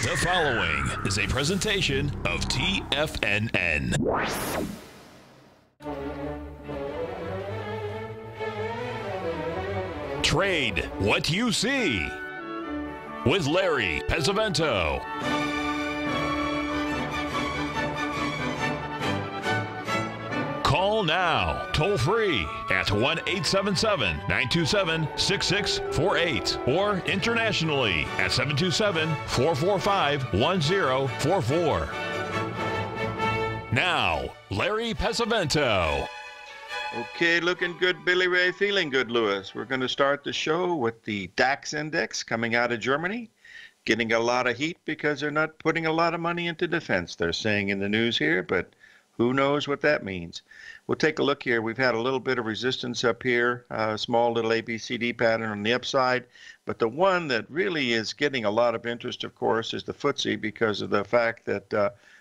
The following is a presentation of TFNN. Trade what you see with Larry Pesavento. Call now, toll free at 1-877-927-6648 or internationally at 727-445-1044. Now, Larry Pesavento. Okay, looking good, Billy Ray. Feeling good, Lewis. We're going to start the show with the DAX index coming out of Germany, getting a lot of heat because they're not putting a lot of money into defense, they're saying in the news here, but who knows what that means. We'll take a look here. We've had a little bit of resistance up here, a small little ABCD pattern on the upside, but the one that really is getting a lot of interest, of course, is the FTSE because of the fact that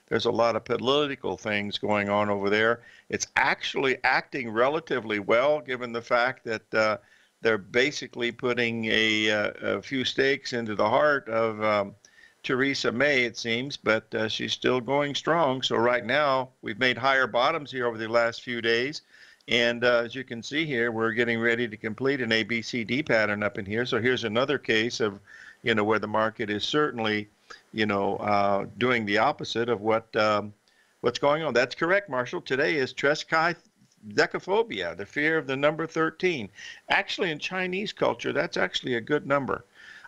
there's a lot of political things going on over there. It's actually acting relatively well, given the fact that they're basically putting a few stakes into the heart of Theresa May, it seems, but she's still going strong. So right now, we've made higher bottoms here over the last few days. And as you can see here, we're getting ready to complete an ABCD pattern up in here. So here's another case of, where the market is certainly, doing the opposite of what's going on. That's correct, Marshall. Today is triskaidekaphobia, the fear of the number 13. Actually, in Chinese culture, that's actually a good number.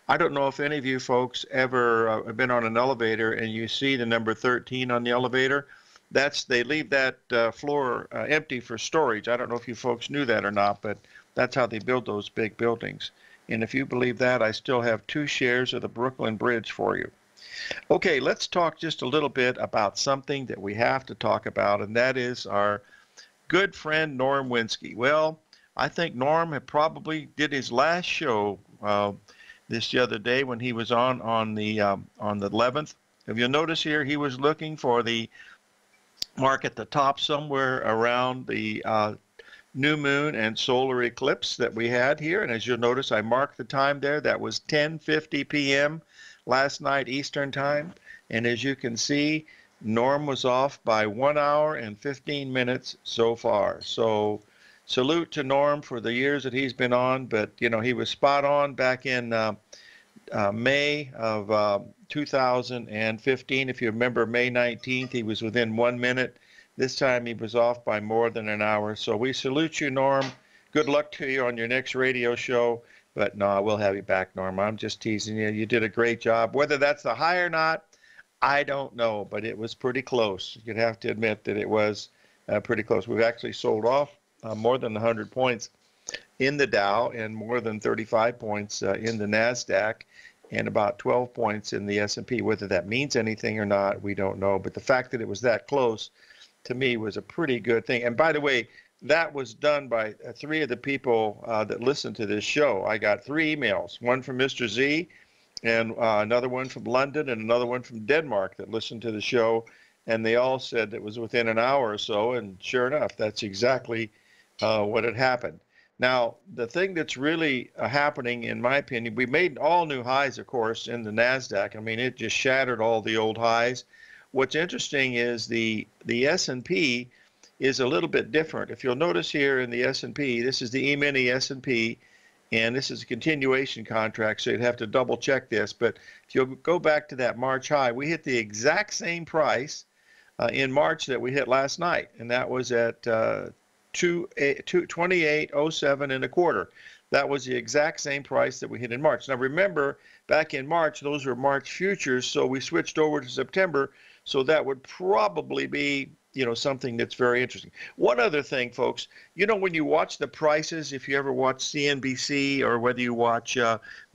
I don't know if any of you folks ever have been on an elevator and you see the number 13 on the elevator. They leave that floor empty for storage. I don't know if you folks knew that or not, but that's how they build those big buildings. And if you believe that, I still have 2 shares of the Brooklyn Bridge for you. Okay, let's talk just a little bit about something that we have to talk about, and that is our good friend Norm Winsky. Well, I think Norm had probably did his last show the other day when he was on the 11th. If you'll notice here, he was looking for the mark at the top somewhere around the new moon and solar eclipse that we had here. And as you'll notice, I marked the time there. That was 10:50 p.m. last night Eastern time. And as you can see, Norm was off by 1 hour and 15 minutes so far. So salute to Norm for the years that he's been on, but he was spot on back in May of 2015. If you remember, May 19th, he was within 1 minute. This time he was off by more than an hour. So we salute you, Norm. Good luck to you on your next radio show. But no, we'll have you back, Norm. I'm just teasing you. You did a great job. Whether that's the high or not, I don't know, but it was pretty close. You'd have to admit that it was pretty close. We've actually sold off more than 100 points in the Dow and more than 35 points in the NASDAQ and about 12 points in the S&P. Whether that means anything or not, we don't know. But the fact that it was that close, to me, was a pretty good thing. And by the way, that was done by 3 of the people that listen to this show. I got 3 emails, one from Mr. Z and another one from London and another one from Denmark that listened to the show. And they all said it was within an hour or so. And sure enough, that's exactly what had happened. Now, the thing that's really happening, in my opinion, we made all new highs, of course, in the NASDAQ. I mean, it just shattered all the old highs. What's interesting is the S&P is a little bit different. If you'll notice here in the S&P, this is the E-mini S&P, and this is a continuation contract, so you'd have to double check this. But if you'll go back to that March high, we hit the exact same price in March that we hit last night, and that was at 28.07 and a quarter. That was the exact same price that we hit in March. Now remember, back in March, those were March futures, so we switched over to September, so that would probably be something that's very interesting. One other thing, folks, when you watch the prices, if you ever watch CNBC or whether you watch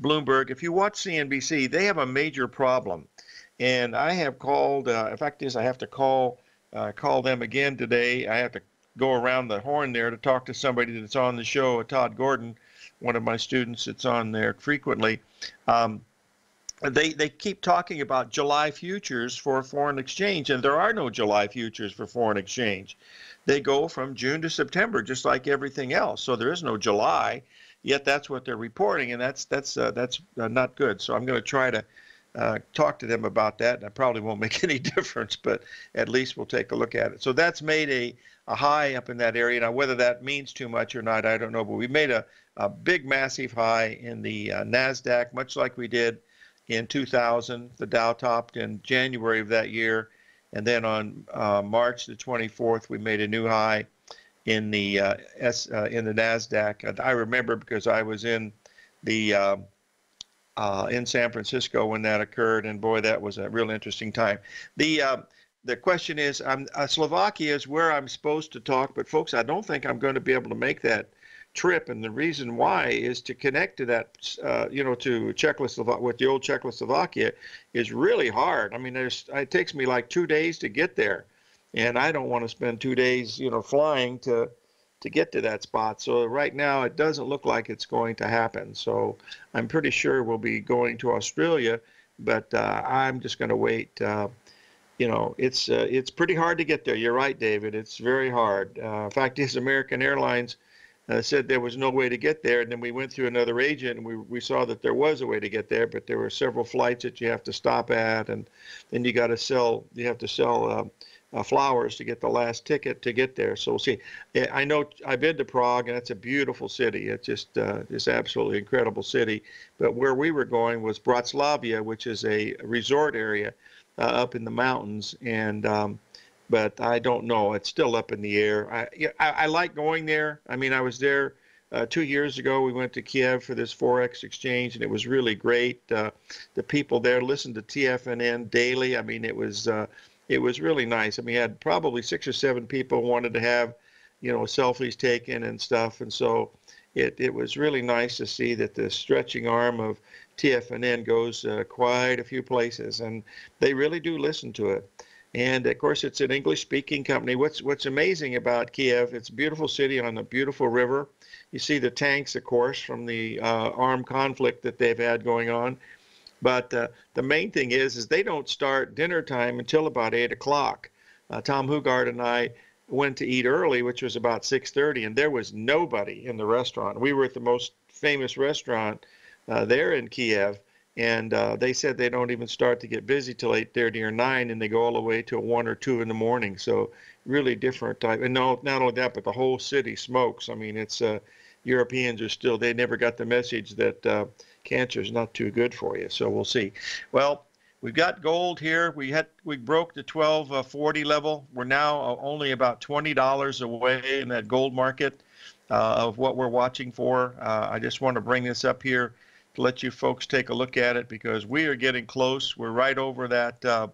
Bloomberg, if you watch CNBC, they have a major problem. And I have called, in fact, I have to call them again today. I have to go around the horn there to talk to somebody that's on the show, Todd Gordon, one of my students that's on there frequently. They keep talking about July futures for foreign exchange, and there are no July futures for foreign exchange. They go from June to September, just like everything else. So there is no July, yet that's what they're reporting, and that's not good. So I'm going to try to talk to them about that, and I probably won't make any difference, but at least we'll take a look at it. So that's made a high up in that area. Now, whether that means too much or not, I don't know, but we made a big, massive high in the NASDAQ, much like we did in 2000. The Dow topped in January of that year, and then on March the 24th, we made a new high in the NASDAQ. And I remember because I was in San Francisco when that occurred, and boy, that was a real interesting time. The question is, Slovakia is where I'm supposed to talk, but folks, I don't think I'm going to be able to make that trip, and the reason why is to connect to that, to Czechoslovakia, with the old Czechoslovakia, is really hard. I mean, it takes me like 2 days to get there, and I don't want to spend 2 days, flying to get to that spot. So right now, it doesn't look like it's going to happen. So I'm pretty sure we'll be going to Australia, but I'm just going to wait. It's pretty hard to get there. You're right, David. It's very hard. In fact, this American Airlines said there was no way to get there, and then we went through another agent, and we saw that there was a way to get there, but there were several flights that you have to stop at, and then you have to sell flowers to get the last ticket to get there. So we'll see. I know I've been to Prague, and it's a beautiful city. It's just absolutely incredible city. But where we were going was Bratislava, which is a resort area up in the mountains, and but I don't know. It's still up in the air. I like going there. I mean, I was there 2 years ago. We went to Kiev for this Forex exchange, and it was really great. The people there listened to TFNN daily. I mean, it was really nice. I mean, we had probably 6 or 7 people wanted to have, selfies taken and stuff, and so it was really nice to see that the stretching arm of TFNN goes quite a few places, and they really do listen to it. And of course, it's an English-speaking company. What's amazing about Kiev? It's a beautiful city on a beautiful river. You see the tanks, of course, from the armed conflict that they've had going on. But the main thing is they don't start dinner time until about 8 o'clock. Tom Hugard and I went to eat early, which was about 6:30, and there was nobody in the restaurant. We were at the most famous restaurant there in Kiev, and they said they don't even start to get busy till 8:30 or 9, and they go all the way to 1 or 2 in the morning. So really different type. And no, not only that, but the whole city smokes. I mean, it's Europeans are still, they never got the message that cancer is not too good for you. So we'll see. Well, we've got gold here. We broke the 1240 level. We're now only about $20 away in that gold market of what we're watching for. I just want to bring this up here to let you folks take a look at it, because we are getting close. We're right over that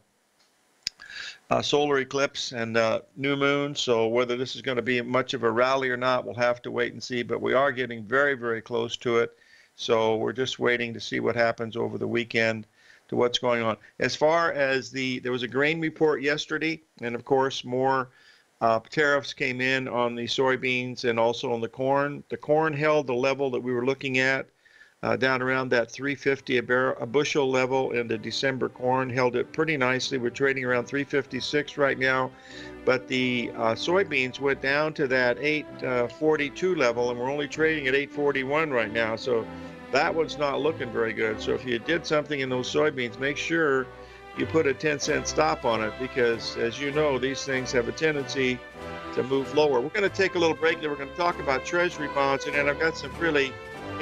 solar eclipse and new moon. So whether this is going to be much of a rally or not, we'll have to wait and see. But we are getting very, very close to it. So we're just waiting to see what happens over the weekend to what's going on. As far as there was a grain report yesterday, and of course more tariffs came in on the soybeans and also on the corn. The corn held the level that we were looking at down around that 350 a bushel level, and the December corn held it pretty nicely. We're trading around 356 right now, but the soybeans went down to that 842 level, and we're only trading at 841 right now. So that one's not looking very good. So if you did something in those soybeans, make sure you put a 10-cent stop on it, because as you know, these things have a tendency to move lower. We're going to take a little break there. We're going to talk about treasury bonds, and then I've got some really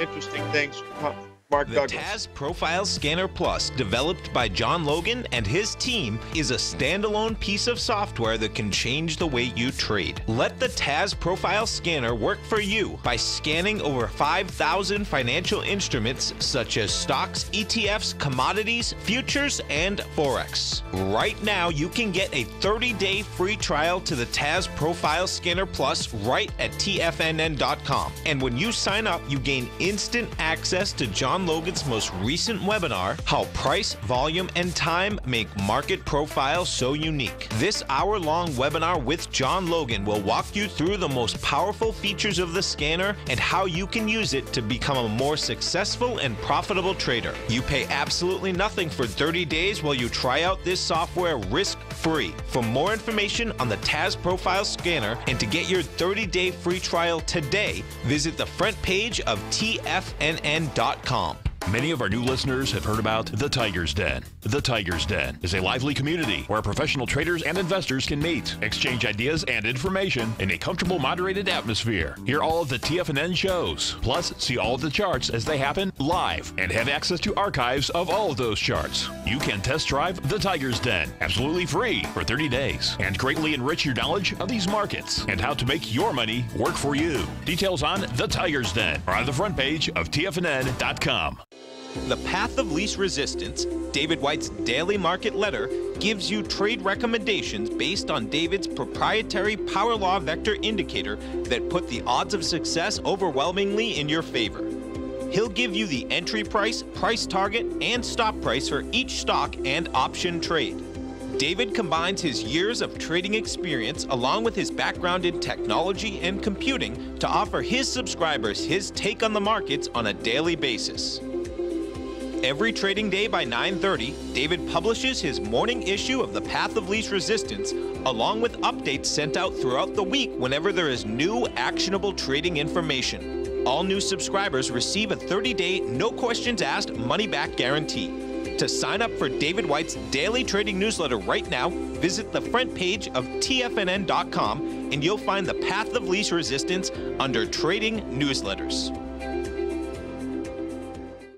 interesting things from Mark Douglas. The TAS Profile Scanner Plus, developed by John Logan and his team, is a standalone piece of software that can change the way you trade. Let the TAS Profile Scanner work for you by scanning over 5,000 financial instruments such as stocks, ETFs, commodities, futures, and Forex. Right now, you can get a 30-day free trial to the TAS Profile Scanner Plus right at TFNN.com. And when you sign up, you gain instant access to John Logan's most recent webinar, How Price, Volume, and Time Make Market Profiles So Unique. This hour-long webinar with John Logan will walk you through the most powerful features of the scanner and how you can use it to become a more successful and profitable trader. You pay absolutely nothing for 30 days while you try out this software risk-free. For more information on the TAS Profile Scanner and to get your 30-day free trial today, visit the front page of TFNN.com. Many of our new listeners have heard about the Tiger's Den. The Tiger's Den is a lively community where professional traders and investors can meet, exchange ideas and information in a comfortable, moderated atmosphere. Hear all of the TFNN shows, plus see all of the charts as they happen live, and have access to archives of all of those charts. You can test drive the Tiger's Den absolutely free for 30 days and greatly enrich your knowledge of these markets and how to make your money work for you. Details on the Tiger's Den are on the front page of TFNN.com. The Path of Least Resistance, David White's daily market letter, gives you trade recommendations based on David's proprietary power law vector indicator that put the odds of success overwhelmingly in your favor. He'll give you the entry price, price target, and stop price for each stock and option trade. David combines his years of trading experience along with his background in technology and computing to offer his subscribers his take on the markets on a daily basis. Every trading day by 9:30, David publishes his morning issue of The Path of Least Resistance, along with updates sent out throughout the week whenever there is new actionable trading information. All new subscribers receive a 30-day, no questions asked, money-back guarantee. To sign up for David White's daily trading newsletter right now, visit the front page of TFNN.com and you'll find The Path of Least Resistance under Trading Newsletters.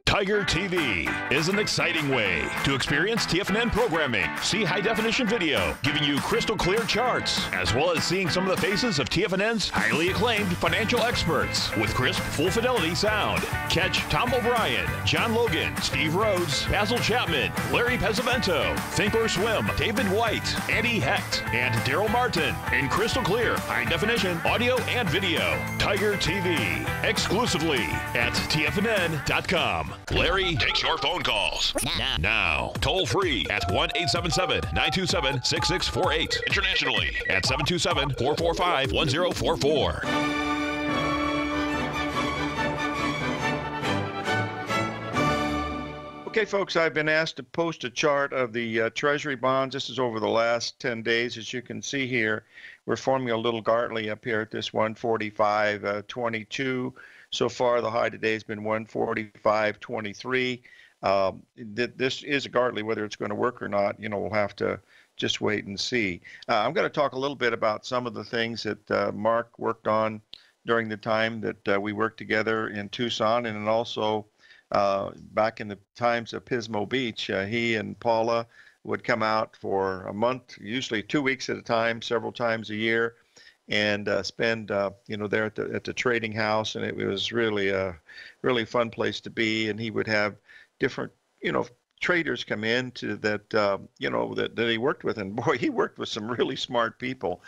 Tiger TV is an exciting way to experience TFNN programming. See high-definition video, giving you crystal clear charts, as well as seeing some of the faces of TFNN's highly acclaimed financial experts with crisp, full-fidelity sound. Catch Tom O'Brien, John Logan, Steve Rhodes, Basil Chapman, Larry Pesavento, Think or Swim, David White, Andy Hecht, and Daryl Martin in crystal clear, high-definition audio and video. Tiger TV, exclusively at TFNN.com. Larry takes your phone calls now. Toll free at 1-877-927-6648. Internationally at 727-445-1044. Okay, folks, I've been asked to post a chart of the Treasury bonds. This is over the last 10 days. As you can see here, we're forming a little Gartley up here at this 145.22. So far, the high today has been 145.23. This is a Gartley. Whether it's going to work or not, we'll have to just wait and see. I'm going to talk a little bit about some of the things that Mark worked on during the time that we worked together in Tucson, and then also back in the times of Pismo Beach. He and Paula would come out for a month, usually 2 weeks at a time, several times a year, and spend there at the trading house, and it was really a really fun place to be. And he would have different traders come in to that that he worked with, and boy, he worked with some really smart people.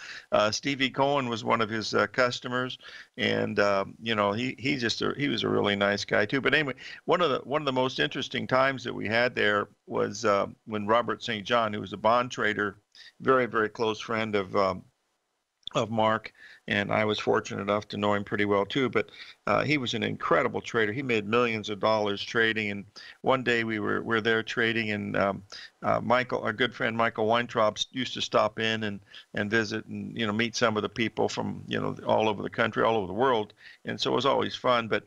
Stevie Cohen was one of his customers, and he was a really nice guy too. But anyway, one of the most interesting times that we had there was when Robert St. John, who was a bond trader, very, very close friend of Mark, and I was fortunate enough to know him pretty well too, but he was an incredible trader. He made millions of dollars trading, and one day we were there trading, and Michael, our good friend Michael Weintraub, used to stop in and visit and meet some of the people from all over the country, all over the world, and so it was always fun. But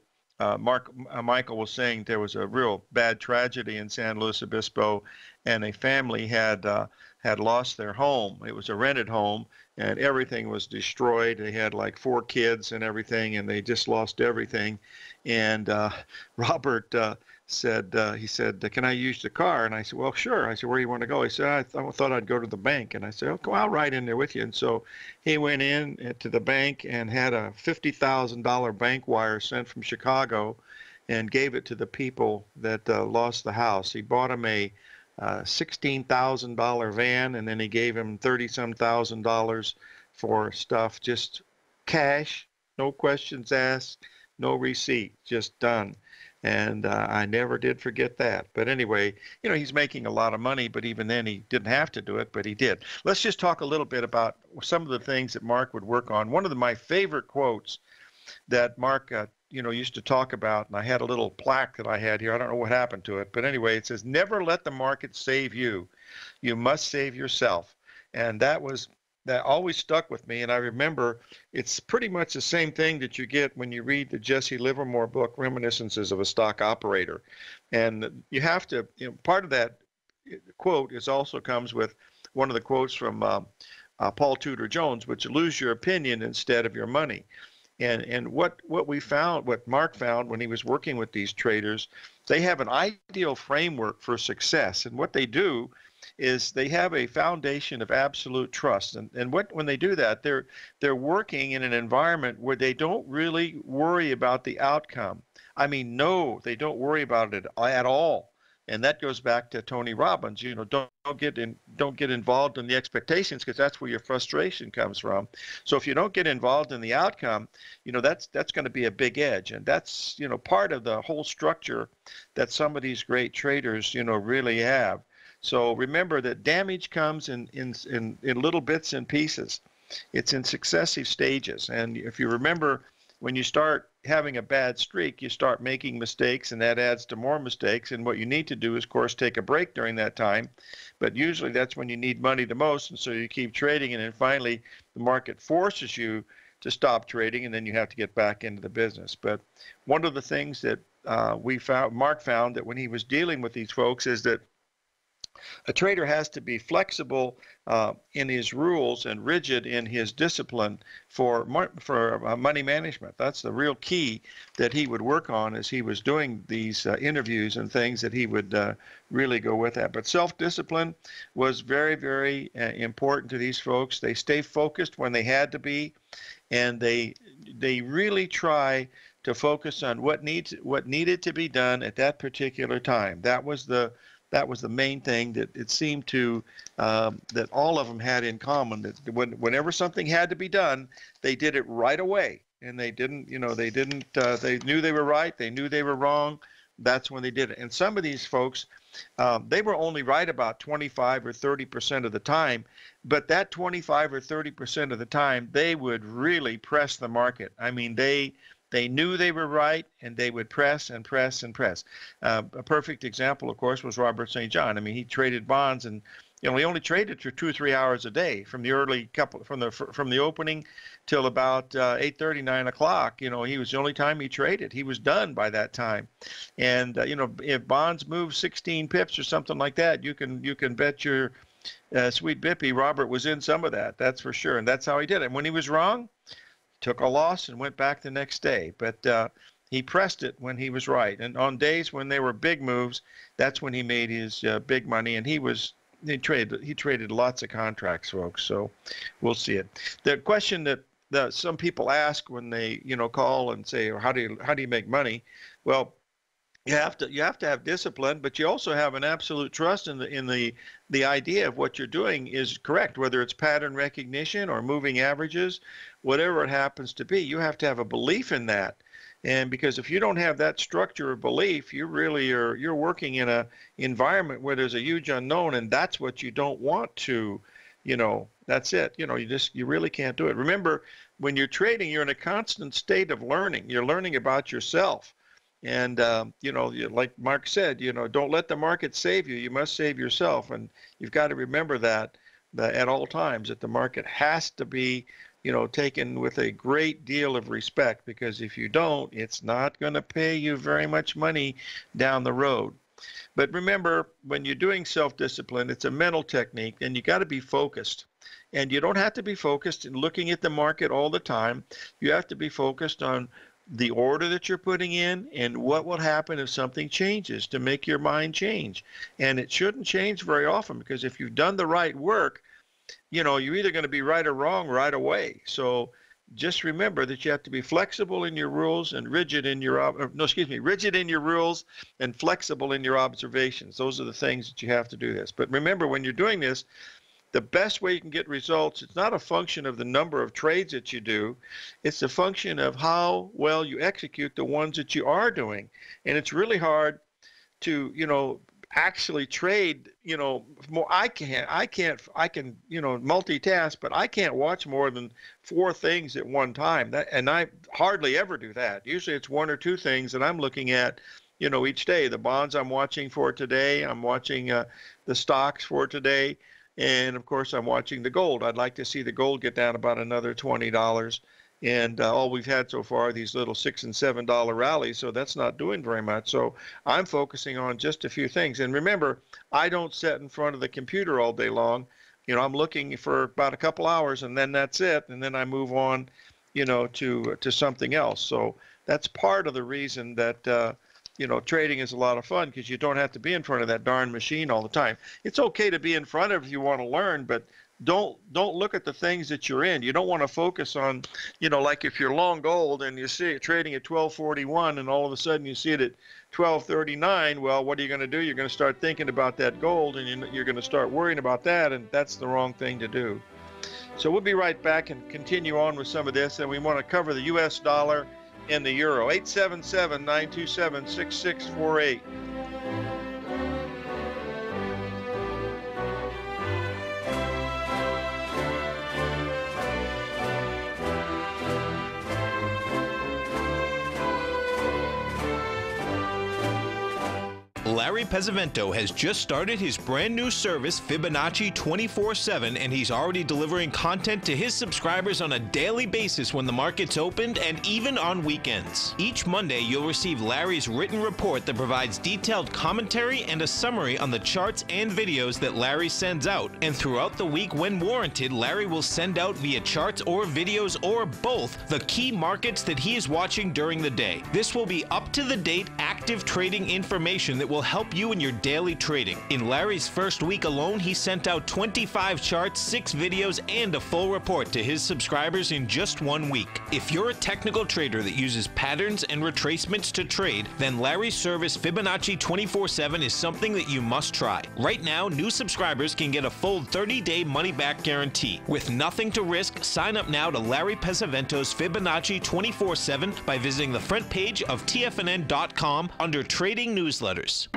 Michael was saying there was a real bad tragedy in San Luis Obispo, and a family had lost their home. It was a rented home, and everything was destroyed. They had like 4 kids and everything, and they just lost everything. And Robert said, can I use the car? And I said, well, sure. I said, where do you want to go? He said, I thought I'd go to the bank. And I said, okay, I'll ride in there with you. And so he went in to the bank and had a $50,000 bank wire sent from Chicago and gave it to the people that lost the house. He bought him a $16,000 van, and then he gave him $30-some thousand for stuff, just cash, no questions asked, no receipt, just done. And I never did forget that. But anyway, he's making a lot of money, but even then he didn't have to do it, but he did. Let's just talk a little bit about some of the things that Mark would work on. One of my favorite quotes that Mark used to talk about, and I had a little plaque that I had here. I don't know what happened to it, but anyway, it says, never let the market save you. You must save yourself. And that was that always stuck with me. And I remember it's pretty much the same thing that you get when you read the Jesse Livermore book, Reminiscences of a Stock Operator. And you have to, part of that quote is also comes with one of the quotes from Paul Tudor Jones, which lose your opinion instead of your money. And what we found, what Mark found when he was working with these traders, they have an ideal framework for success. And what they do is they have a foundation of absolute trust. And when they do that, they're working in an environment where they don't really worry about the outcome. I mean, no, they don't worry about it at all. And that goes back to Tony Robbins. Don't get involved in the expectations, because that's where your frustration comes from. So if you don't get involved in the outcome, that's going to be a big edge, and that's part of the whole structure that some of these great traders really have. So remember that damage comes in little bits and pieces. It's in successive stages, and if you remember, when you start having a bad streak, you start making mistakes, and that adds to more mistakes. And what you need to do is, of course, take a break during that time. But usually that's when you need money the most, and so you keep trading, and then finally the market forces you to stop trading, and then you have to get back into the business. But one of the things that Mark found that when he was dealing with these folks is that a trader has to be flexible in his rules and rigid in his discipline for money management. That's the real key that he would work on as he was doing these interviews and things that he would really go with that. But self-discipline was very, very important to these folks. They stay focused when they had to be, and they really try to focus on what needed to be done at that particular time. That was the main thing that it seemed to that all of them had in common. That whenever something had to be done, they did it right away, and they didn't. They knew they were right. They knew they were wrong. That's when they did it. And some of these folks, they were only right about 25 or 30% of the time, but that 25 or 30% of the time, they would really press the market. I mean, they knew they were right, and they would press and press and press. A perfect example, of course, was Robert St. John. I mean, he traded bonds, and he only traded for 2 or 3 hours a day from the opening till about 8:30, 9 o'clock. He was the only time he traded. He was done by that time. And if bonds move 16 pips or something like that, you can bet your sweet bippy Robert was in some of that. That's for sure. And that's how he did it. And when he was wrong, took a loss and went back the next day. But he pressed it when he was right. And on days when there were big moves, that's when he made his big money. And he traded lots of contracts, folks. So we'll see it. The question that some people ask when they call and say, how do you make money? Well, you have to have discipline, but you also have an absolute trust in the idea of what you're doing is correct, whether it's pattern recognition or moving averages, whatever it happens to be. You have to have a belief in that. And because if you don't have that structure of belief, you're working in a environment where there's a huge unknown, and that's what you don't want to, that's it. You really can't do it. Remember, when you're trading, you're in a constant state of learning. You're learning about yourself. And, like Mark said, don't let the market save you. You must save yourself. And you've got to remember that at all times, that the market has to be, taken with a great deal of respect, because if you don't, it's not going to pay you very much money down the road. But remember, when you're doing self-discipline, it's a mental technique, and you got to be focused. And you don't have to be focused in looking at the market all the time. You have to be focused on the order that you're putting in and what will happen if something changes, to make your mind change. And it shouldn't change very often, because if you've done the right work, you're either going to be right or wrong right away. So just remember that you have to be flexible in your rules and rigid in your rules and flexible in your observations. Those are the things that you have to do this. But remember, when you're doing this, the best way you can get results, it's not a function of the number of trades that you do. It's a function of how well you execute the ones that you are doing. And it's really hard to, actually trade, more. I can, multitask, but I can't watch more than 4 things at one time. And I hardly ever do that. Usually it's 1 or 2 things that I'm looking at, each day. The bonds I'm watching for today, I'm watching the stocks for today. And of course, I'm watching the gold. I'd like to see the gold get down about another $20. And all we've had so far are these little $6 and $7 rallies, so that's not doing very much. So I'm focusing on just a few things. And remember, I don't sit in front of the computer all day long. You know, I'm looking for about a couple hours, and then that's it. And then I move on, you know, to something else. So that's part of the reason that you know, trading is a lot of fun, because you don't have to be in front of that darn machine all the time. It's okay to be in front of it if you want to learn, but don't look at the things that you're in. You don't want to focus on, you know, like if you're long gold and you see it trading at 1241 and all of a sudden you see it at 1239, well, what are you going to do? You're going to start thinking about that gold, and you're going to start worrying about that, and that's the wrong thing to do. So we'll be right back and continue on with some of this, and we want to cover the US dollar and the euro. 877-927-6648. Larry Pesavento has just started his brand new service, Fibonacci 24/7, and he's already delivering content to his subscribers on a daily basis when the market's opened and even on weekends. Each Monday, you'll receive Larry's written report that provides detailed commentary and a summary on the charts and videos that Larry sends out. And throughout the week, when warranted, Larry will send out via charts or videos or both the key markets that he is watching during the day. This will be up-to-the-date, active trading information that will help you in your daily trading. In Larry's first week alone, he sent out 25 charts, 6 videos, and a full report to his subscribers in just 1 week. If you're a technical trader that uses patterns and retracements to trade, then Larry's service Fibonacci 24/7 is something that you must try. Right now, new subscribers can get a full 30-day money-back guarantee. With nothing to risk, sign up now to Larry Pesavento's Fibonacci 24/7 by visiting the front page of TFNN.com under Trading Newsletters.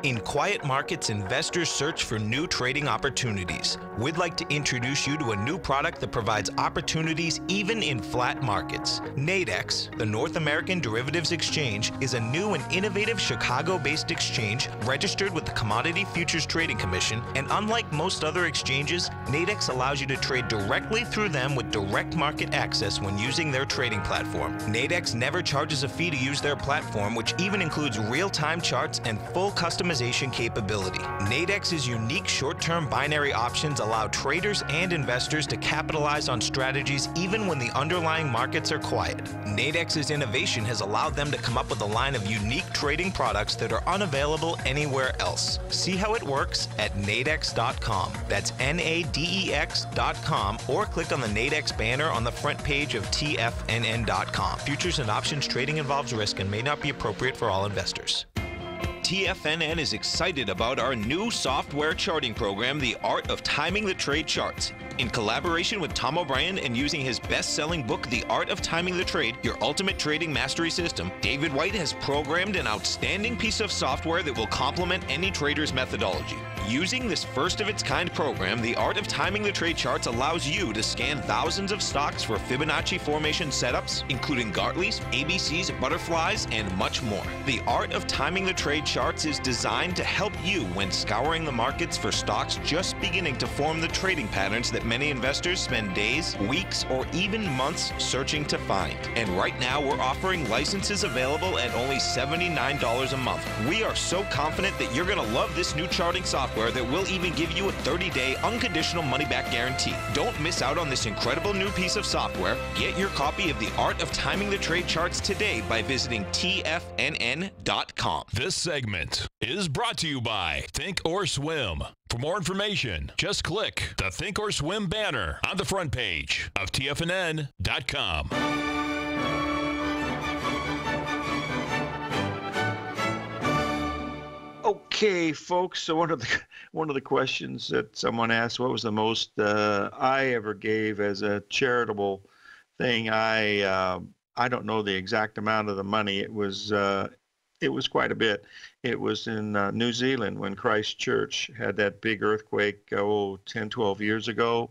In quiet markets, investors search for new trading opportunities. We'd like to introduce you to a new product that provides opportunities even in flat markets. Nadex, the North American Derivatives Exchange, is a new and innovative Chicago-based exchange registered with the Commodity Futures Trading Commission, and unlike most other exchanges, Nadex allows you to trade directly through them with direct market access when using their trading platform. Nadex never charges a fee to use their platform, which even includes real-time charts and full customization capability. Nadex's unique short-term binary options allow traders and investors to capitalize on strategies even when the underlying markets are quiet. Nadex's innovation has allowed them to come up with a line of unique trading products that are unavailable anywhere else. See how it works at nadex.com. That's NADEX.com, or click on the Nadex banner on the front page of TFNN.com. Futures and options trading involves risk and may not be appropriate for all investors. TFNN is excited about our new software charting program, The Art of Timing the Trade Charts. In collaboration with Tom O'Brien and using his best-selling book, The Art of Timing the Trade, Your Ultimate Trading Mastery System, David White has programmed an outstanding piece of software that will complement any trader's methodology. Using this first-of-its-kind program, The Art of Timing the Trade Charts allows you to scan thousands of stocks for Fibonacci formation setups, including Gartleys, ABCs, butterflies, and much more. The Art of Timing the Trade Charts is designed to help you when scouring the markets for stocks just beginning to form the trading patterns that many investors spend days, weeks, or even months searching to find. And right now, we're offering licenses available at only $79 a month. We are so confident that you're going to love this new charting software that will even give you a 30-day unconditional money-back guarantee. Don't miss out on this incredible new piece of software. Get your copy of The Art of Timing the Trade Charts today by visiting TFNN.com. This segment is brought to you by Think or Swim. For more information, just click the Think or Swim banner on the front page of TFNN.com. Okay, folks. So one of the questions that someone asked, what was the most I ever gave as a charitable thing? I don't know the exact amount of the money. It was quite a bit. It was in New Zealand when Christchurch had that big earthquake 10, 12 years ago.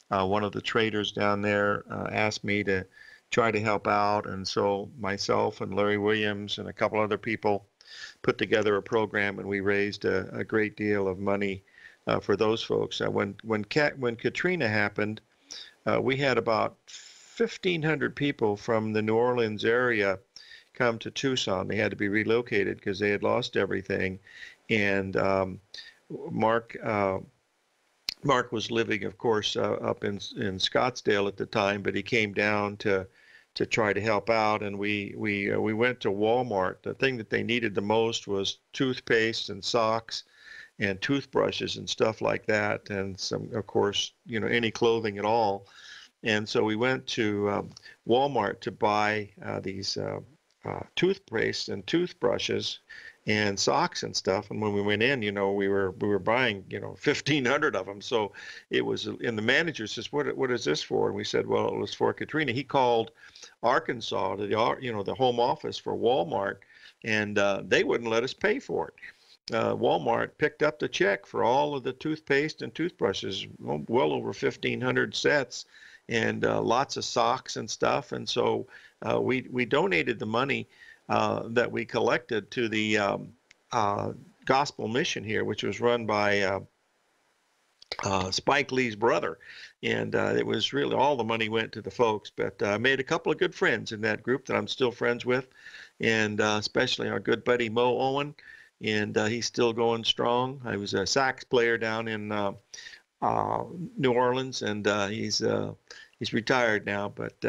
One of the traders down there asked me to try to help out, and so myself and Larry Williams and a couple other people put together a program, and we raised a great deal of money for those folks. When Katrina happened, we had about 1,500 people from the New Orleans area come to Tucson. They had to be relocated because they had lost everything. And Mark was living, of course, up in Scottsdale at the time, but he came down to try to help out. And we went to Walmart. The thing that they needed the most was toothpaste and socks and toothbrushes and stuff like that, and some, of course, any clothing at all. And so we went to Walmart to buy these toothpaste and toothbrushes and socks and stuff. And when we went in, we were buying 1,500 of them. So it was, and the manager says, "What is this for?" And we said, "Well, it was for Katrina." He called Arkansas to the home office for Walmart, and they wouldn't let us pay for it. Walmart picked up the check for all of the toothpaste and toothbrushes, well over 1,500 sets, and lots of socks and stuff. And so we donated the money that we collected to the gospel mission here, which was run by Spike Lee's brother. And it was really, all the money went to the folks, but I made a couple of good friends in that group that I'm still friends with, and especially our good buddy Mo Owen. And he's still going strong. I was a sax player down in New Orleans, and he's retired now. But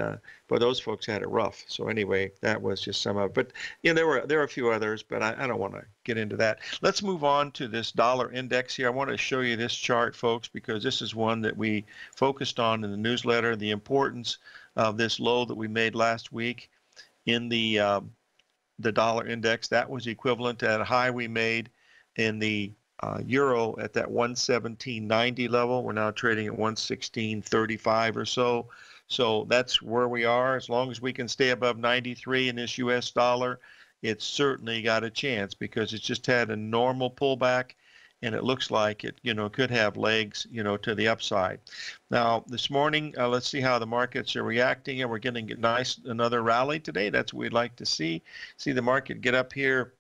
those folks had it rough. So anyway, that was just some of it. But there were a few others, but I don't want to get into that. Let's move on to this dollar index here. I want to show you this chart, folks, because this is one that we focused on in the newsletter. The importance of this low that we made last week in the dollar index. That was equivalent to that high we made in the euro at that 117.90 level. We're now trading at 116.35 or so. So that's where we are. As long as we can stay above 93 in this US dollar, it's certainly got a chance, because it's just had a normal pullback, and it looks like it, could have legs, to the upside. Now, this morning, let's see how the markets are reacting, and we're getting another rally today. That's what we'd like to see. See the market get up here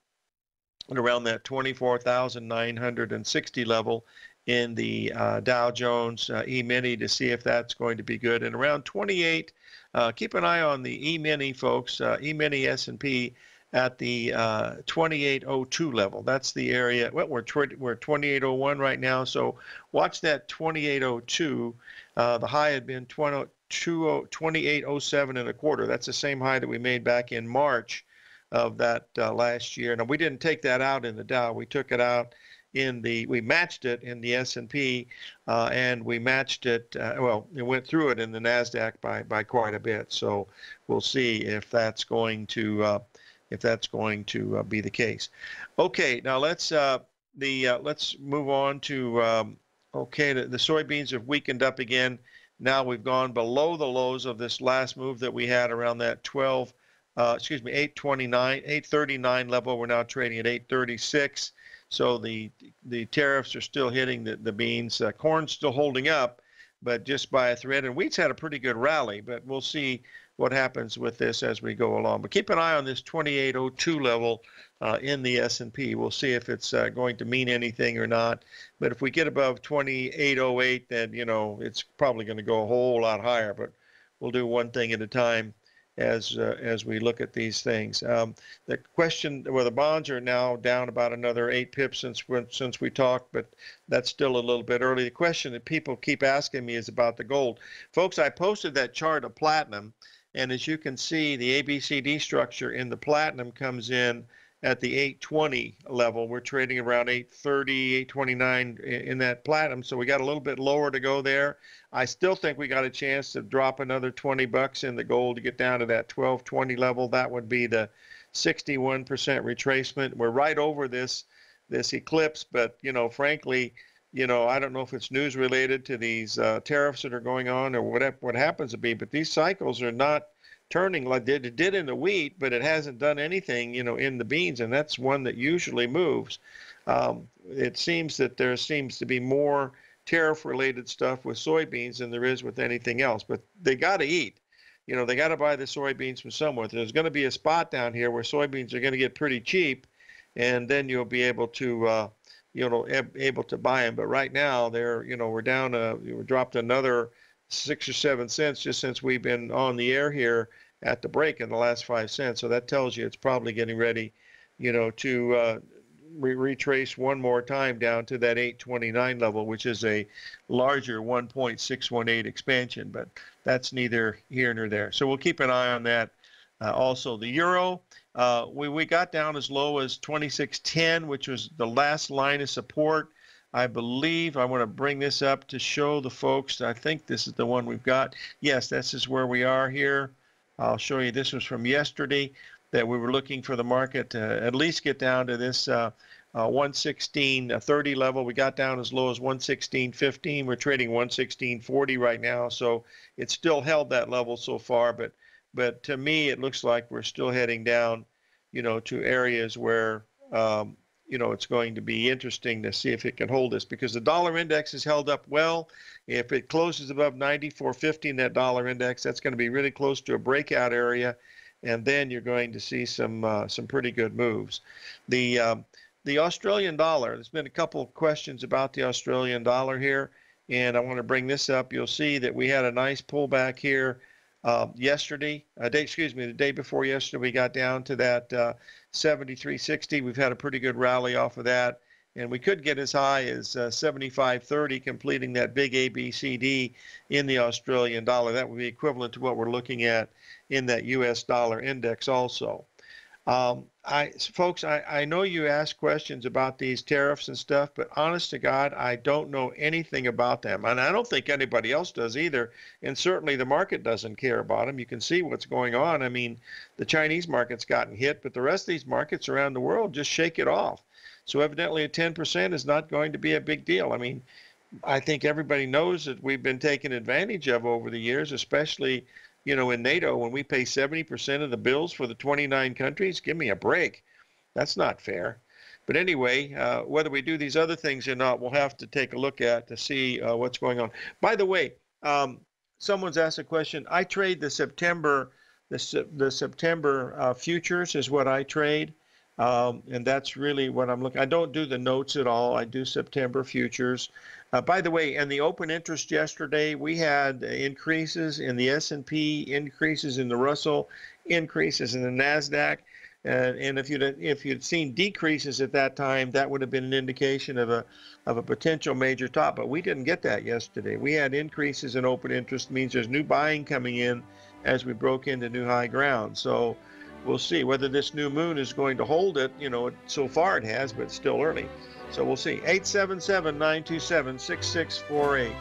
at around that 24,960 level in the Dow Jones E-mini to see if that's going to be good. And around 28, keep an eye on the E-mini, folks, E-mini S&P at the 2802 level. That's the area. Well, we're 2801 right now, so watch that 2802. The high had been 2807 and a quarter. That's the same high that we made back in March of that last year. Now, we didn't take that out in the Dow. We took it out we matched it in the S&P, and we matched it, it went through it in the NASDAQ by quite a bit. So we'll see if that's going to be the case. Okay, now let's move on to the soybeans have weakened up again. Now we've gone below the lows of this last move that we had around that 839 level. We're now trading at 836. So the tariffs are still hitting the beans. Corn's still holding up, but just by a thread. And wheat's had a pretty good rally, but we'll see what happens with this as we go along. But keep an eye on this 2802 level in the S&P. We'll see if it's going to mean anything or not. But if we get above 2808, then it's probably going to go a whole lot higher. But we'll do one thing at a time as we look at these things. The question, the bonds are now down about another 8 pips since we talked, but that's still a little bit early. The question that people keep asking me is about the gold. Folks, I posted that chart of platinum, and as you can see, the ABCD structure in the platinum comes in at the 820 level. We're trading around 830, 829 in that platinum, so we got a little bit lower to go there. I still think we got a chance to drop another 20 bucks in the gold to get down to that 1220 level. That would be the 61% retracement. We're right over this eclipse, but frankly, I don't know if it's news related to these tariffs that are going on or what happens to be, but these cycles are not turning like it did in the wheat, but it hasn't done anything, in the beans, and that's one that usually moves. It seems that there seems to be more tariff-related stuff with soybeans than there is with anything else, but they got to eat. They got to buy the soybeans from somewhere. There's going to be a spot down here where soybeans are going to get pretty cheap, and then you'll be able to able to buy them. But right now they're we're down we dropped another 6 or 7 cents just since we've been on the air here at the break in the last 5 cents. So that tells you it's probably getting ready to retrace one more time down to that 829 level, which is a larger 1.618 expansion, but that's neither here nor there. So we'll keep an eye on that. Also, the euro, we got down as low as 26.10, which was the last line of support. I believe I want to bring this up to show the folks. I think this is the one we've got. Yes, this is where we are here. I'll show you. This was from yesterday, that we were looking for the market to at least get down to this 116.30 level. We got down as low as 116.15. We're trading 116.40 right now, so it's still held that level so far. But to me, it looks like we're still heading down, to areas where it's going to be interesting to see if it can hold this, because the dollar index has held up well. If it closes above 94.50 in that dollar index, that's going to be really close to a breakout area. And then you're going to see some pretty good moves. The Australian dollar, there's been a couple of questions about the Australian dollar here, and I want to bring this up. You'll see that we had a nice pullback here yesterday. The day before yesterday, we got down to that 73.60. We've had a pretty good rally off of that, and we could get as high as 75.30, completing that big ABCD in the Australian dollar. That would be equivalent to what we're looking at in that U.S. dollar index also. Folks, I know you ask questions about these tariffs and stuff, but honest to God, I don't know anything about them. And I don't think anybody else does either. And certainly the market doesn't care about them. You can see what's going on. I mean, the Chinese market's gotten hit, but the rest of these markets around the world just shake it off. So evidently a 10% is not going to be a big deal. I mean, I think everybody knows that we've been taken advantage of over the years, especially in NATO, when we pay 70% of the bills for the 29 countries. Give me a break. That's not fair. But anyway, whether we do these other things or not, we'll have to take a look at to see what's going on. By the way, someone's asked a question. I trade the September futures is what I trade. And that's really what I'm looking. I don't do the notes at all. I do September futures. By the way, in the open interest yesterday, we had increases in the S&P, increases in the Russell, increases in the NASDAQ. And if you'd seen decreases at that time, that would have been an indication of a potential major top. But we didn't get that yesterday. We had increases in open interest, means there's new buying coming in as we broke into new high ground. So we'll see whether this new moon is going to hold it. So far it has, but it's still early. So we'll see. 877-927-6648.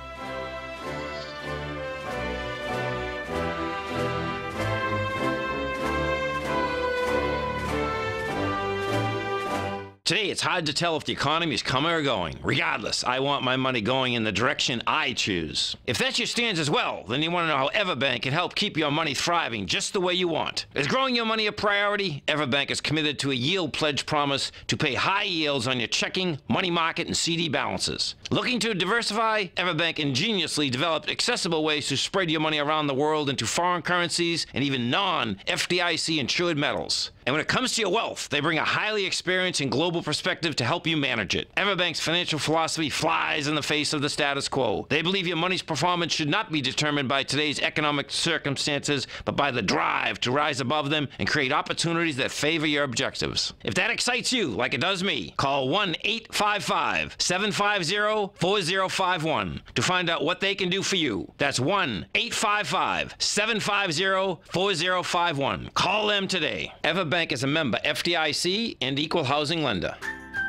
Today, it's hard to tell if the economy is coming or going. Regardless, I want my money going in the direction I choose. If that's your stance as well, then you want to know how Everbank can help keep your money thriving just the way you want. Is growing your money a priority? Everbank is committed to a yield pledge promise to pay high yields on your checking, money market, and CD balances. Looking to diversify? Everbank ingeniously developed accessible ways to spread your money around the world into foreign currencies and even non-FDIC insured metals. And when it comes to your wealth, they bring a highly experienced and global perspective to help you manage it. Everbank's financial philosophy flies in the face of the status quo. They believe your money's performance should not be determined by today's economic circumstances, but by the drive to rise above them and create opportunities that favor your objectives. If that excites you, like it does me, call 1-855-750-4051 to find out what they can do for you. That's 1-855-750-4051. Call them today. Everbank is a member FDIC and equal housing lender.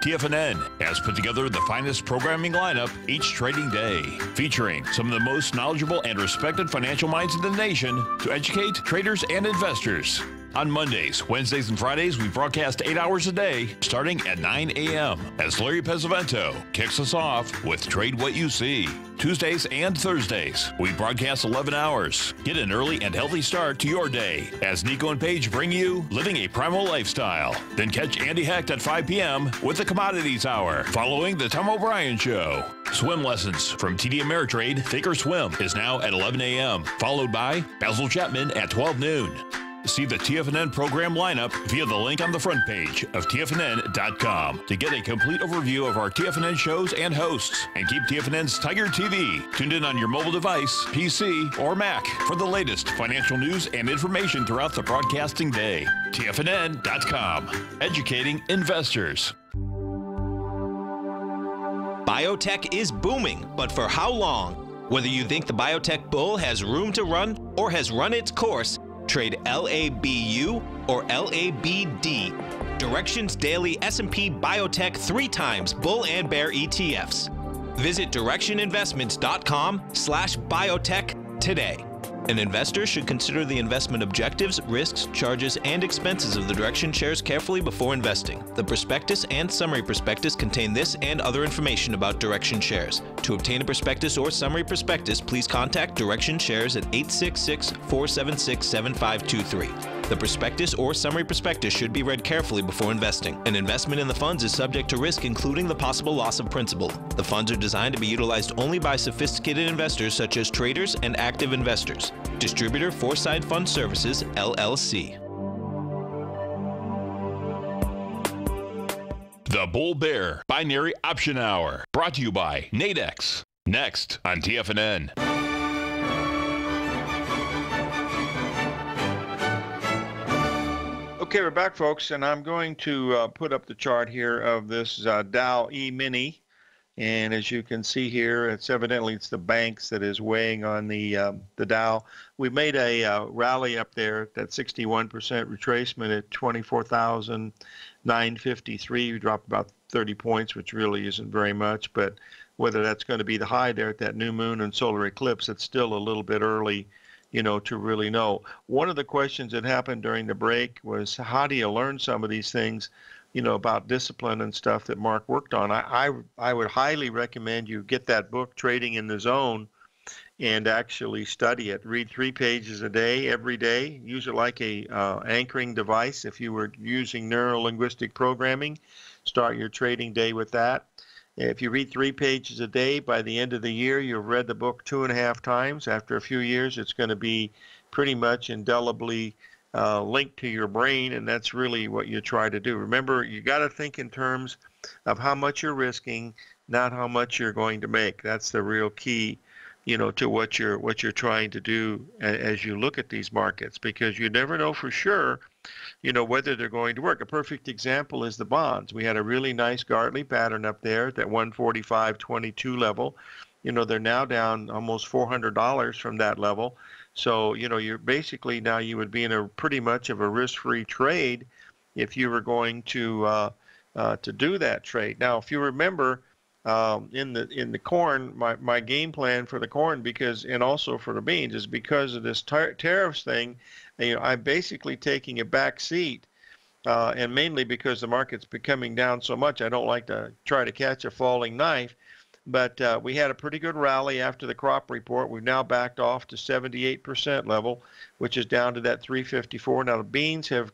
TFNN has put together the finest programming lineup each trading day, featuring some of the most knowledgeable and respected financial minds in the nation to educate traders and investors. On Mondays, Wednesdays, and Fridays, we broadcast 8 hours a day, starting at 9 a.m. as Larry Pesavento kicks us off with Trade What You See. Tuesdays and Thursdays, we broadcast 11 hours. Get an early and healthy start to your day as Nico and Paige bring you Living a Primal Lifestyle. Then catch Andy Hecht at 5 p.m. with the Commodities Hour, following the Tom O'Brien Show. Swim lessons from TD Ameritrade Think or Swim is now at 11 a.m., followed by Basil Chapman at 12 noon. See the TFNN program lineup via the link on the front page of TFNN.com to get a complete overview of our TFNN shows and hosts. And keep TFNN's Tiger TV tuned in on your mobile device, PC, or Mac for the latest financial news and information throughout the broadcasting day. TFNN.com, educating investors. Biotech is booming, but for how long? Whether you think the biotech bull has room to run or has run its course, trade LABU or LABD. Directions Daily S&P Biotech 3 times bull and bear ETFs. Visit directioninvestments.com/biotech today. An investor should consider the investment objectives, risks, charges, and expenses of the Direction shares carefully before investing. The prospectus and summary prospectus contain this and other information about Direction shares. To obtain a prospectus or summary prospectus, please contact Direction shares at 866-476-7523. The prospectus or summary prospectus should be read carefully before investing. An investment in the funds is subject to risk, including the possible loss of principal. The funds are designed to be utilized only by sophisticated investors such as traders and active investors. Distributor Foreside Fund Services, LLC. The Bull Bear Binary Option Hour, brought to you by Nadex. Next on TFNN. Okay, we're back, folks, and I'm going to put up the chart here of this Dow E-mini. And as you can see here, it's the banks that is weighing on the Dow. We made a rally up there, that 61% retracement at 24,953. We dropped about 30 points, which really isn't very much. But whether that's going to be the high there at that new moon and solar eclipse, it's still a little bit early, to really know. One of the questions that happened during the break was, how do you learn some of these things, about discipline and stuff that Mark worked on? I would highly recommend you get that book, Trading in the Zone, and actually study it. Read 3 pages a day, every day. Use it like a anchoring device. If you were using neuro-linguistic programming, start your trading day with that. If you read 3 pages a day, by the end of the year, you've read the book 2.5 times. After a few years, it's going to be pretty much indelibly linked to your brain, and that's really what you try to do. Remember, you got to think in terms of how much you're risking, not how much you're going to make. That's the real key, to what you're trying to do as you look at these markets, because you never know for sure, whether they're going to work. A perfect example is the bonds. We had a really nice Gartley pattern up there at that 145.22 level. They're now down almost $400 from that level. So, you're basically now you would be in a pretty much of a risk-free trade if you were going to do that trade. Now, if you remember, in the corn, my game plan for the corn, and also for the beans, is because of this tariffs thing. I'm basically taking a back seat, and mainly because the market's becoming down so much. I don't like to try to catch a falling knife. But we had a pretty good rally after the crop report. We've now backed off to 78% level, which is down to that 354. Now the beans have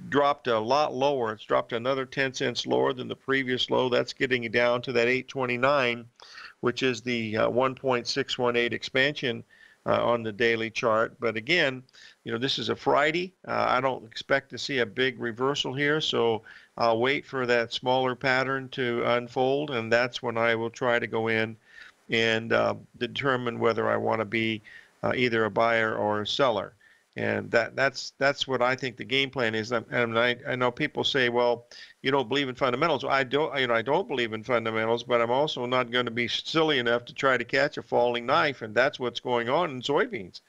dropped a lot lower. It's dropped another 10 cents lower than the previous low. That's getting it down to that 829, which is the 1.618 expansion on the daily chart. But again, this is a Friday. I don't expect to see a big reversal here, so I'll wait for that smaller pattern to unfold, and that's when I will try to go in and determine whether I want to be either a buyer or a seller. And that's what I think the game plan is. And I know people say, well, you don't believe in fundamentals. I don't believe in fundamentals, but I'm also not going to be silly enough to try to catch a falling knife, and that's what's going on in soybeans.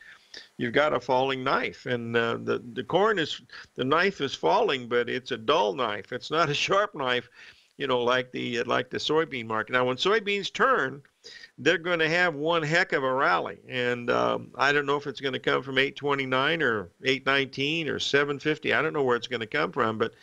You've got a falling knife, and the knife is falling, but it's a dull knife. It's not a sharp knife, like the soybean market. Now, when soybeans turn, they're going to have one heck of a rally, and I don't know if it's going to come from 829 or 819 or 750. I don't know where it's going to come from, but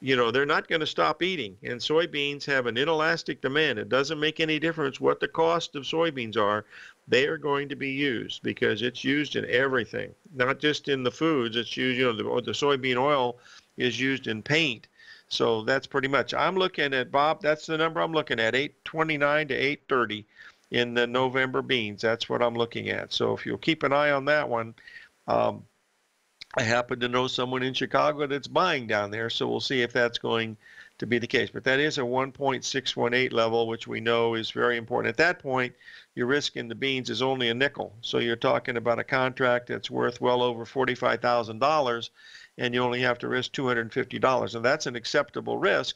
they're not going to stop eating. And soybeans have an inelastic demand. It doesn't make any difference what the cost of soybeans are. They are going to be used because it's used in everything, not just in the foods. It's used, the soybean oil is used in paint. So that's pretty much. I'm looking at, Bob, that's the number I'm looking at, 829 to 830 in the November beans. That's what I'm looking at. So if you'll keep an eye on that one, I happen to know someone in Chicago that's buying down there, so we'll see if that's going to be the case. But that is a 1.618 level, which we know is very important. At that point, your risk in the beans is only a nickel. So you're talking about a contract that's worth well over $45,000, and you only have to risk $250. And that's an acceptable risk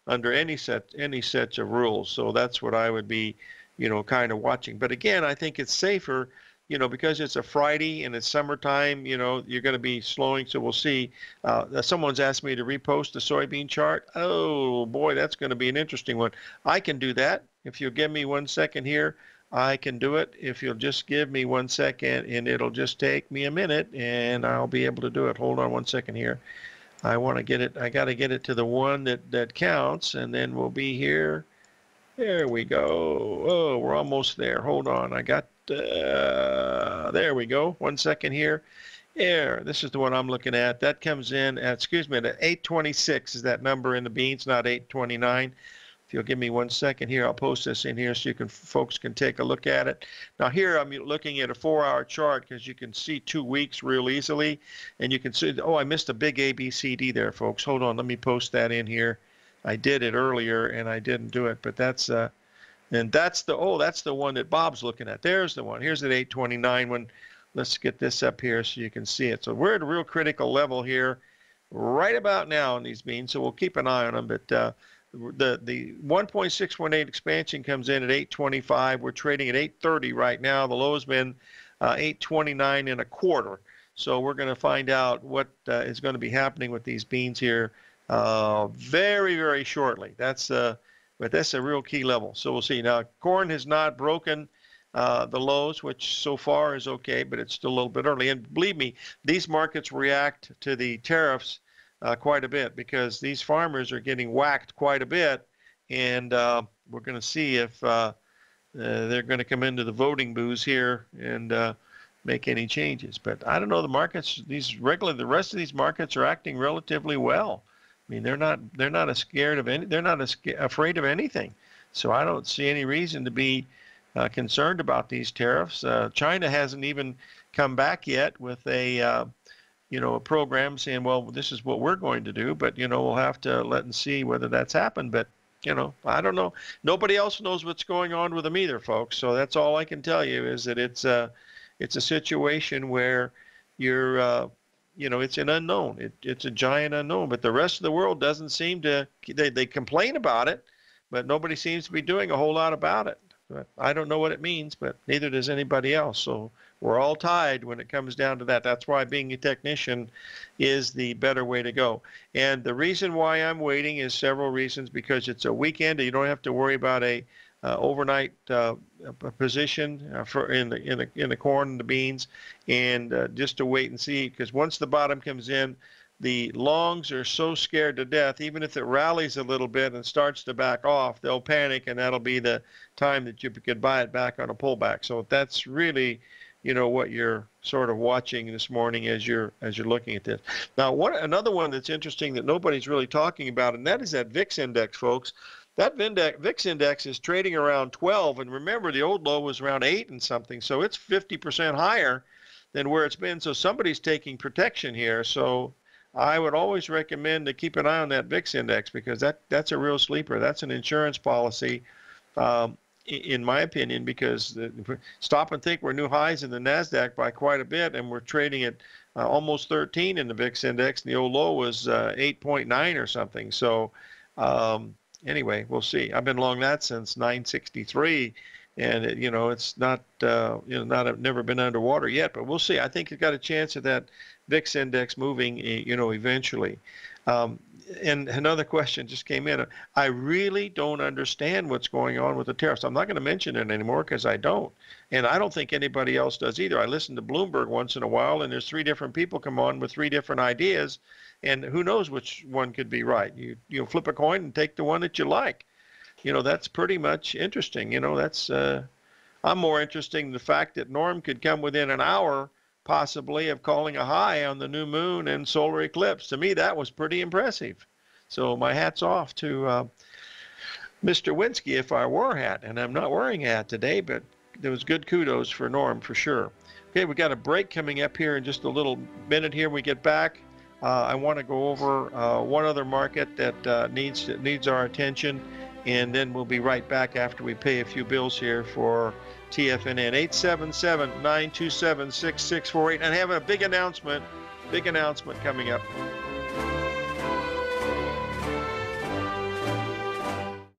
under any set of rules. So that's what I would be, kind of watching. But again, I think it's safer, because it's a Friday and it's summertime, you're going to be slowing. So we'll see. Someone's asked me to repost the soybean chart. Oh boy, that's going to be an interesting one. I can do that. If you'll give me 1 second here, I can do it. If you'll just give me 1 second, and it'll just take me a minute, and I'll be able to do it. Hold on 1 second here. I want to get it. I got to get it to the one that counts, and then we'll be here. There we go. Oh, we're almost there. Hold on. I got, there we go. 1 second here. There, this is the one I'm looking at. That comes in at, excuse me, at 826 is that number in the beans, not 829. If you'll give me 1 second here, I'll post this in here so folks can take a look at it. Now here I'm looking at a 4-hour chart because you can see 2 weeks real easily, and you can see, oh, I missed a big ABCD there, folks. Hold on, let me post that in here. I did it earlier and I didn't do it, but that's and that's the one that Bob's looking at. There's the one. Here's at 829 one. Let's get this up here so you can see it. So we're at a real critical level here right about now on these beans, so we'll keep an eye on them. But the 1.618 expansion comes in at 825. We're trading at 830 right now. The low's been 829 and a quarter. So we're going to find out what is going to be happening with these beans here very, very shortly. But that's a real key level. So we'll see. Now, corn has not broken the lows, which so far is okay, but it's still a little bit early. And believe me, these markets react to the tariffs quite a bit because these farmers are getting whacked quite a bit. And we're going to see if they're going to come into the voting booths here and make any changes. But I don't know, the markets, the rest of these markets are acting relatively well. I mean, they're not as scared of any, they're not as afraid of anything. So I don't see any reason to be concerned about these tariffs. China hasn't even come back yet with a program saying, well, this is what we're going to do, but we'll have to let and see whether that's happened. But I don't know. Nobody else knows what's going on with them either, folks. So that's all I can tell you is that it's a situation where you're it's an unknown. It's a giant unknown, but the rest of the world doesn't seem to, they complain about it, but nobody seems to be doing a whole lot about it. But I don't know what it means, but neither does anybody else. So we're all tied when it comes down to that. That's why being a technician is the better way to go. And the reason why I'm waiting is several reasons, because it's a weekend. You don't have to worry about a overnight position in the corn and the beans, and just to wait and see, because once the bottom comes in, the longs are so scared to death. Even if it rallies a little bit and starts to back off, they'll panic, and that'll be the time that you could buy it back on a pullback. So that's really what you're sort of watching this morning as you're looking at this. Now, another one that's interesting that nobody's really talking about, and that is that VIX index, folks. That VIX index is trading around 12, and remember the old low was around 8 and something, so it's 50% higher than where it's been. So somebody's taking protection here. So I would always recommend to keep an eye on that VIX index, because that's a real sleeper. That's an insurance policy, in my opinion, because stop and think, we're new highs in the NASDAQ by quite a bit, and we're trading at almost 13 in the VIX index, and the old low was 8.9 or something. So anyway, we'll see. I've been long that since 963, and it's not never been underwater yet, but we'll see. I think it's got a chance of that VIX index moving, eventually. And another question just came in. I really don't understand what's going on with the tariffs. I'm not going to mention it anymore because I don't. And I don't think anybody else does either. I listen to Bloomberg once in a while, and there's 3 different people come on with 3 different ideas, and who knows which one could be right. You flip a coin and take the one that you like. That's pretty much interesting. That's I'm more interested in the fact that Norm could come within an hour possibly of calling a high on the new moon and solar eclipse. To me, that was pretty impressive. So my hat's off to Mr. Winsky if I wore a hat, and I'm not wearing a hat today, but good kudos for Norm for sure. Okay, we got a break coming up here in just a little minute here. When we get back, I want to go over one other market that needs our attention, and then we'll be right back after we pay a few bills here for TFNN. 877-927-6648, and I have a big announcement coming up.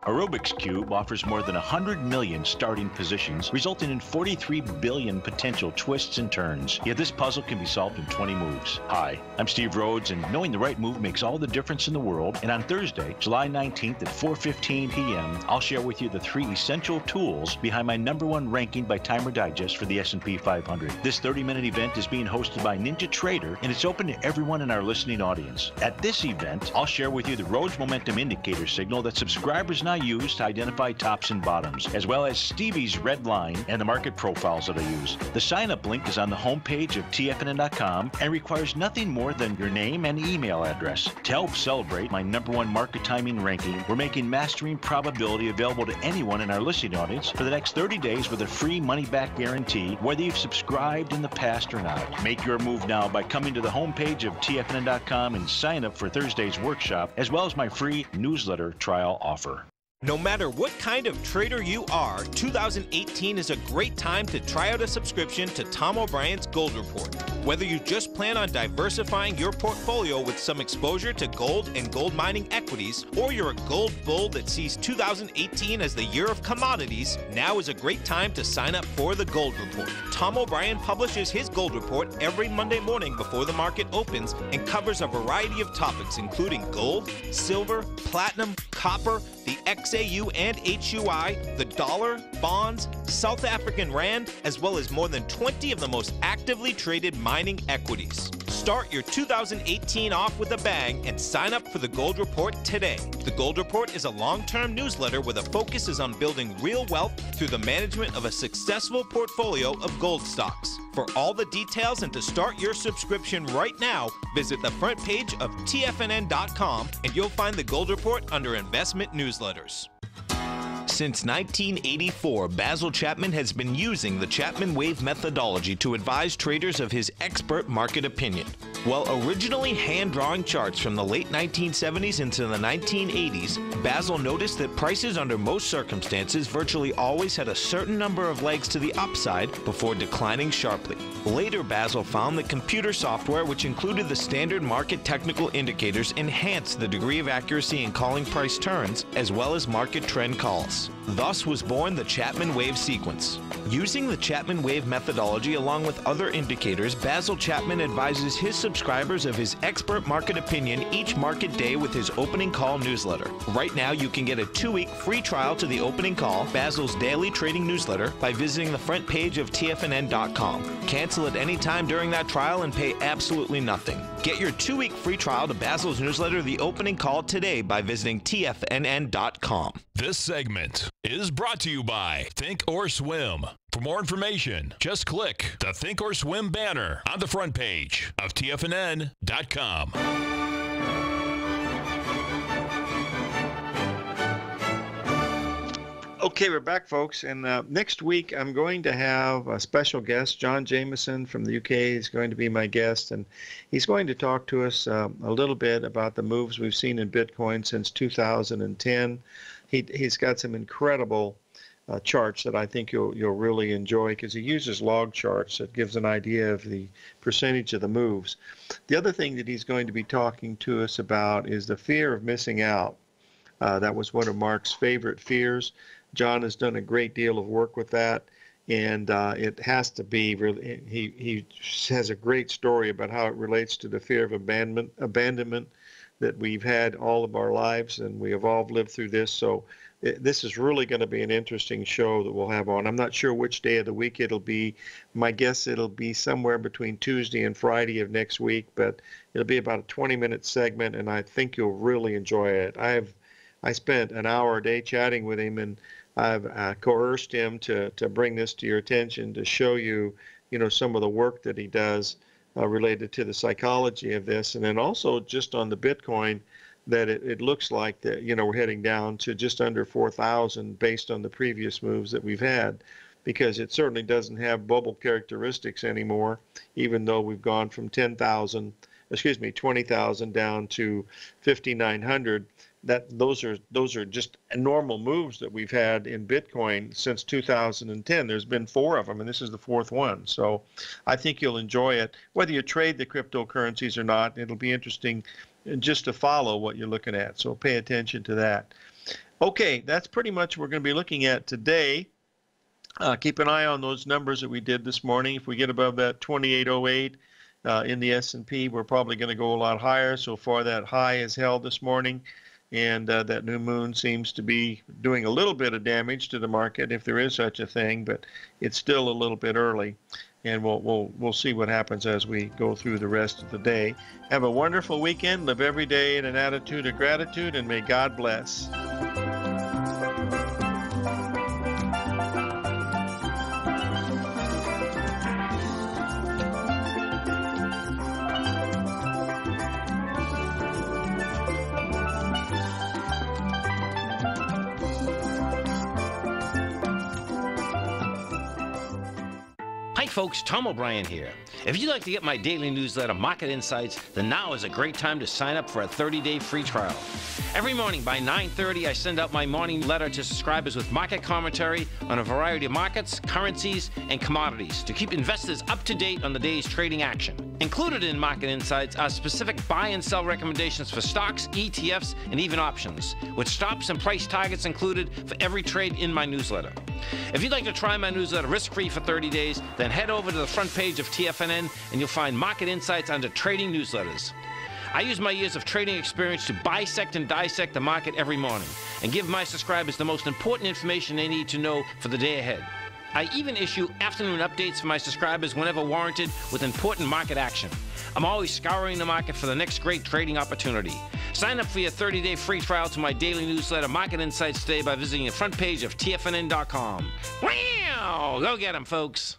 A Rubik's Cube offers more than 100 million starting positions, resulting in 43 billion potential twists and turns. Yet this puzzle can be solved in 20 moves. Hi, I'm Steve Rhodes, and knowing the right move makes all the difference in the world. And on Thursday, July 19th at 4:15 p.m., I'll share with you the 3 essential tools behind my #1 ranking by Timer Digest for the S&P 500. This 30-minute event is being hosted by Ninja Trader, and it's open to everyone in our listening audience. At this event, I'll share with you the Rhodes Momentum Indicator signal that subscribers now use to identify tops and bottoms, as well as Stevie's red line and the market profiles that I use. The sign-up link is on the homepage of TFNN.com and requires nothing more than your name and email address. To help celebrate my #1 market timing ranking, we're making Mastering Probability available to anyone in our listening audience for the next 30 days with a free money-back guarantee, whether you've subscribed in the past or not. Make your move now by coming to the homepage of TFNN.com and sign up for Thursday's workshop, as well as my free newsletter trial offer. No matter what kind of trader you are, 2018 is a great time to try out a subscription to Tom O'Brien's Gold Report. Whether you just plan on diversifying your portfolio with some exposure to gold and gold mining equities, or you're a gold bull that sees 2018 as the year of commodities, now is a great time to sign up for the Gold Report. Tom O'Brien publishes his Gold Report every Monday morning before the market opens and covers a variety of topics including gold, silver, platinum, copper, the XAU and HUI, the dollar, bonds, South African rand, as well as more than 20 of the most actively traded mining equities. Start your 2018 off with a bang and sign up for the Gold Report today. The Gold Report is a long-term newsletter where the focus is on building real wealth through the management of a successful portfolio of gold stocks. For all the details and to start your subscription right now, visit the front page of TFNN.com and you'll find the Gold Report under Investment Newsletters. Since 1984, Basil Chapman has been using the Chapman Wave methodology to advise traders of his expert market opinion. While originally hand-drawing charts from the late 1970s into the 1980s, Basil noticed that prices under most circumstances virtually always had a certain number of legs to the upside before declining sharply. Later, Basil found that computer software, which included the standard market technical indicators, enhanced the degree of accuracy in calling price turns, as well as market trend calls. Thus was born the Chapman Wave sequence. Using the Chapman Wave methodology along with other indicators, Basil Chapman advises his subscribers of his expert market opinion each market day with his opening call newsletter. Right now, you can get a 2-week free trial to the opening call, Basil's daily trading newsletter, by visiting the front page of TFNN.com. Cancel at any time during that trial and pay absolutely nothing. Get your 2-week free trial to Basil's newsletter, The Opening Call, today by visiting TFNN.com. This segment is brought to you by Think or Swim. For more information, just click the Think or Swim banner on the front page of TFNN.com. Okay, we're back, folks, and next week I'm going to have a special guest. John Jameson from the UK is going to be my guest, and he's going to talk to us a little bit about the moves we've seen in Bitcoin since 2010. He's got some incredible charts that I think you'll really enjoy, because he uses log charts that gives an idea of the percentage of the moves. The other thing that he's going to be talking to us about is the fear of missing out. That was one of Mark's favorite fears. John has done a great deal of work with that, and it has to be really, he has a great story about how it relates to the fear of abandonment that we've had all of our lives, and we have all lived through this. So this is really going to be an interesting show that we'll have on. I'm not sure which day of the week it'll be. My guess it'll be somewhere between Tuesday and Friday of next week, but it'll be about a 20-minute segment, and I think you'll really enjoy it. I spent an hour a day chatting with him, and I've coerced him to bring this to your attention, to show you, some of the work that he does related to the psychology of this, and then also just on the Bitcoin, that it looks like that we're heading down to just under 4,000 based on the previous moves that we've had. because it certainly doesn't have bubble characteristics anymore, even though we've gone from 20,000 down to 5,900. Those are just normal moves that we've had in Bitcoin since 2010. There's been 4 of them, and this is the 4th one. So I think you'll enjoy it. Whether you trade the cryptocurrencies or not, it'll be interesting just to follow what you're looking at. So pay attention to that. Okay, that's pretty much what we're going to be looking at today. Keep an eye on those numbers that we did this morning. If we get above that 2808 in the S&P, we're probably going to go a lot higher. So far, that high is held this morning. And that new moon seems to be doing a little bit of damage to the market, if there is such a thing, but it's still a little bit early. And we'll see what happens as we go through the rest of the day. Have a wonderful weekend. Live every day in an attitude of gratitude, and may God bless. Hi folks, Tom O'Brien here. If you'd like to get my daily newsletter, Market Insights, then now is a great time to sign up for a 30-day free trial. Every morning by 9:30, I send out my morning letter to subscribers with market commentary on a variety of markets, currencies, and commodities to keep investors up to date on the day's trading action. Included in Market Insights are specific buy and sell recommendations for stocks, ETFs, and even options, with stops and price targets included for every trade in my newsletter. If you'd like to try my newsletter risk-free for 30 days, then head over to the front page of TFNN and you'll find Market Insights under Trading Newsletters. I use my years of trading experience to bisect and dissect the market every morning and give my subscribers the most important information they need to know for the day ahead. I even issue afternoon updates for my subscribers whenever warranted with important market action. I'm always scouring the market for the next great trading opportunity. Sign up for your 30-day free trial to my daily newsletter, Market Insights, today by visiting the front page of TFNN.com. Wow! Go get 'em, folks!